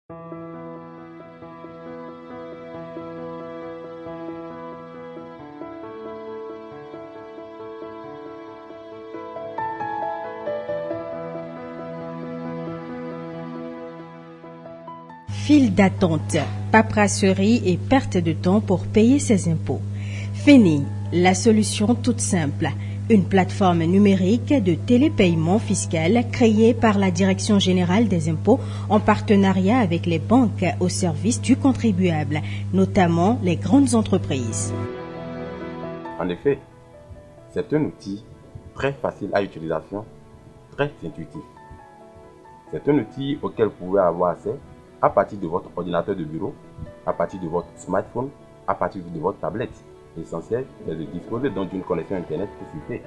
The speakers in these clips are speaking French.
File d'attente, paperasserie et perte de temps pour payer ses impôts. Fini, la solution toute simple. Une plateforme numérique de télépaiement fiscal créée par la Direction générale des impôts en partenariat avec les banques au service du contribuable, notamment les grandes entreprises. En effet, c'est un outil très facile à utilisation, très intuitif. C'est un outil auquel vous pouvez avoir accès à partir de votre ordinateur de bureau, à partir de votre smartphone, à partir de votre tablette. L'essentiel est de disposer donc d'une connexion internet pour suivre.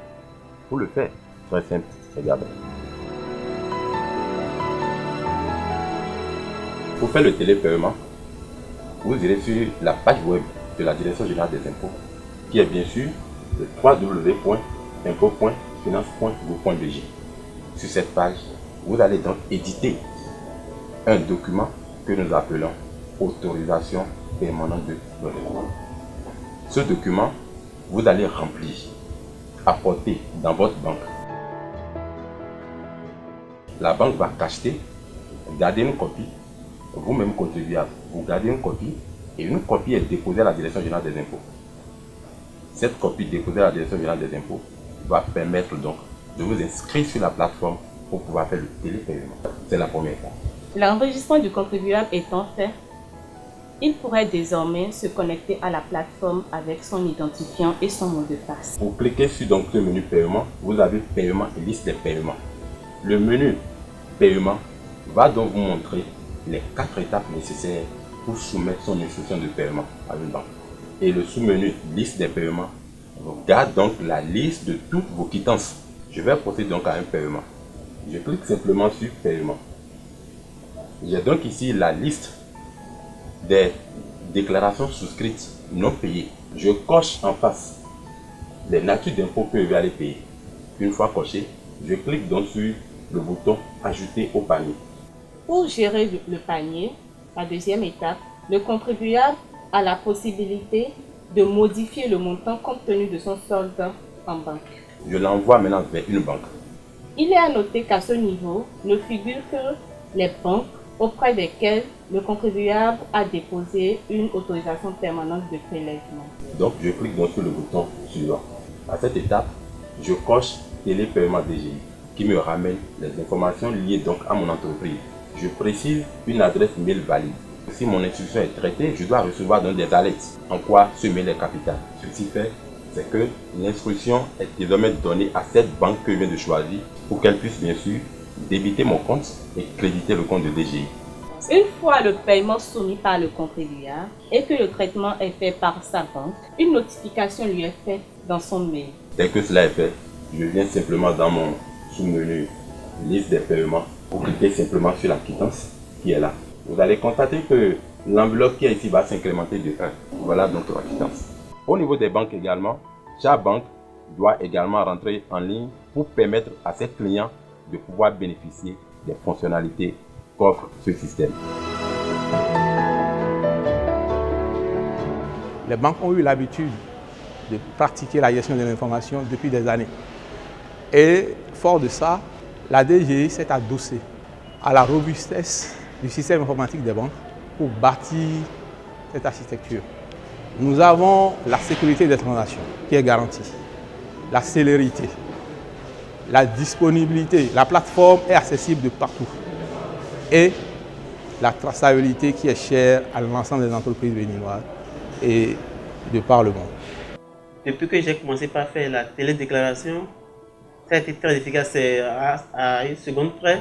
Pour le faire, très simple, regardez. Pour faire le télépaiement, vous irez sur la page web de la Direction générale des impôts, qui est bien sûr le www.impôts.finance.gouv.bg. Sur cette page, vous allez donc éditer un document que nous appelons autorisation permanente de règlement. Ce document, vous allez remplir, apporter dans votre banque. La banque va cacheter, garder une copie, vous-même contribuable, vous gardez une copie et une copie est déposée à la Direction générale des impôts. Cette copie déposée à la Direction générale des impôts va permettre donc de vous inscrire sur la plateforme pour pouvoir faire le télépaiement. C'est la première étape. L'enregistrement du contribuable étant fait, il pourrait désormais se connecter à la plateforme avec son identifiant et son mot de passe. Vous cliquez sur donc le menu paiement, vous avez paiement et liste des paiements. Le menu paiement va donc vous montrer les 4 étapes nécessaires pour soumettre son instruction de paiement à une banque. Et le sous-menu liste des paiements regarde donc la liste de toutes vos quittances. Je vais procéder donc à un paiement. Je clique simplement sur paiement. J'ai donc ici la liste des déclarations souscrites non payées. Je coche en face les natures d'impôts que je vais aller payer. Une fois coché, je clique donc sur le bouton ajouter au panier. Pour gérer le panier, la deuxième étape, le contribuable a la possibilité de modifier le montant compte tenu de son solde en banque. Je l'envoie maintenant vers une banque. Il est à noter qu'à ce niveau ne figurent que les banques auprès desquelles le contribuable a déposé une autorisation permanente de prélèvement. Donc je clique donc sur le bouton suivant. À cette étape, je coche télépaiement DGI qui me ramène les informations liées donc à mon entreprise. Je précise une adresse mail valide. Si mon instruction est traitée, je dois recevoir donc des alertes. En quoi ce mail est capital? Ceci fait, c'est que l'instruction est désormais donnée à cette banque que je viens de choisir pour qu'elle puisse bien sûr débiter mon compte et créditer le compte de DGI. Une fois le paiement soumis par le contribuable et que le traitement est fait par sa banque, une notification lui est faite dans son mail. Dès que cela est fait, je viens simplement dans mon sous-menu liste des paiements pour cliquer simplement sur la quittance qui est là. Vous allez constater que l'enveloppe qui est ici va s'incrémenter de 1. Voilà donc la quittance. Au niveau des banques également, chaque banque doit également rentrer en ligne pour permettre à ses clients de pouvoir bénéficier des fonctionnalités qu'offre ce système. Les banques ont eu l'habitude de pratiquer la gestion de l'information depuis des années. Et fort de ça, la DGI s'est adossée à la robustesse du système informatique des banques pour bâtir cette architecture. Nous avons la sécurité des transactions qui est garantie, la célérité, la disponibilité, la plateforme est accessible de partout et la traçabilité qui est chère à l'ensemble des entreprises béninoises et de par le monde. Depuis que j'ai commencé par faire la télédéclaration, ça a été très efficace. C'est à une seconde près.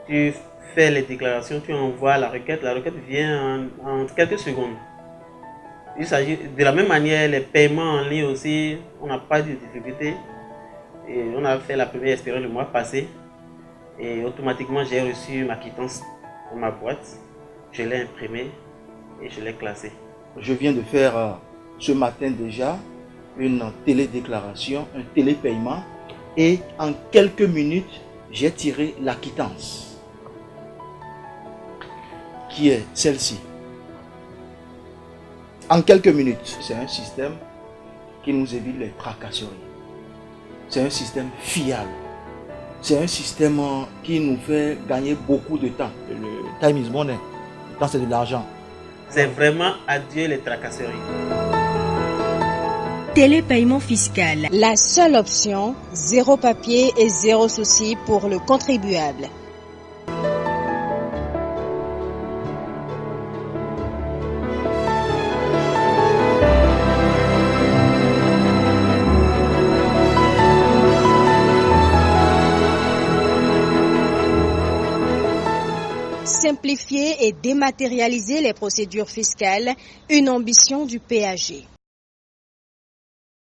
Tu fais les déclarations, tu envoies la requête vient en quelques secondes. Il s'agit de la même manière, les paiements en ligne aussi, on n'a pas de difficulté. Et on a fait la première expérience le mois passé et automatiquement j'ai reçu ma quittance dans ma boîte. Je l'ai imprimée et je l'ai classée. Je viens de faire ce matin déjà une télédéclaration, un télépaiement et en quelques minutes, j'ai tiré la quittance. qui est celle-ci. En quelques minutes, c'est un système qui nous évite les tracasseries. C'est un système fiable. C'est un système qui nous fait gagner beaucoup de temps. Le time is money. Le temps, c'est de l'argent. C'est vraiment adieu les tracasseries. Télépaiement fiscal. La seule option, zéro papier et zéro souci pour le contribuable. Simplifier et dématérialiser les procédures fiscales, une ambition du PAG.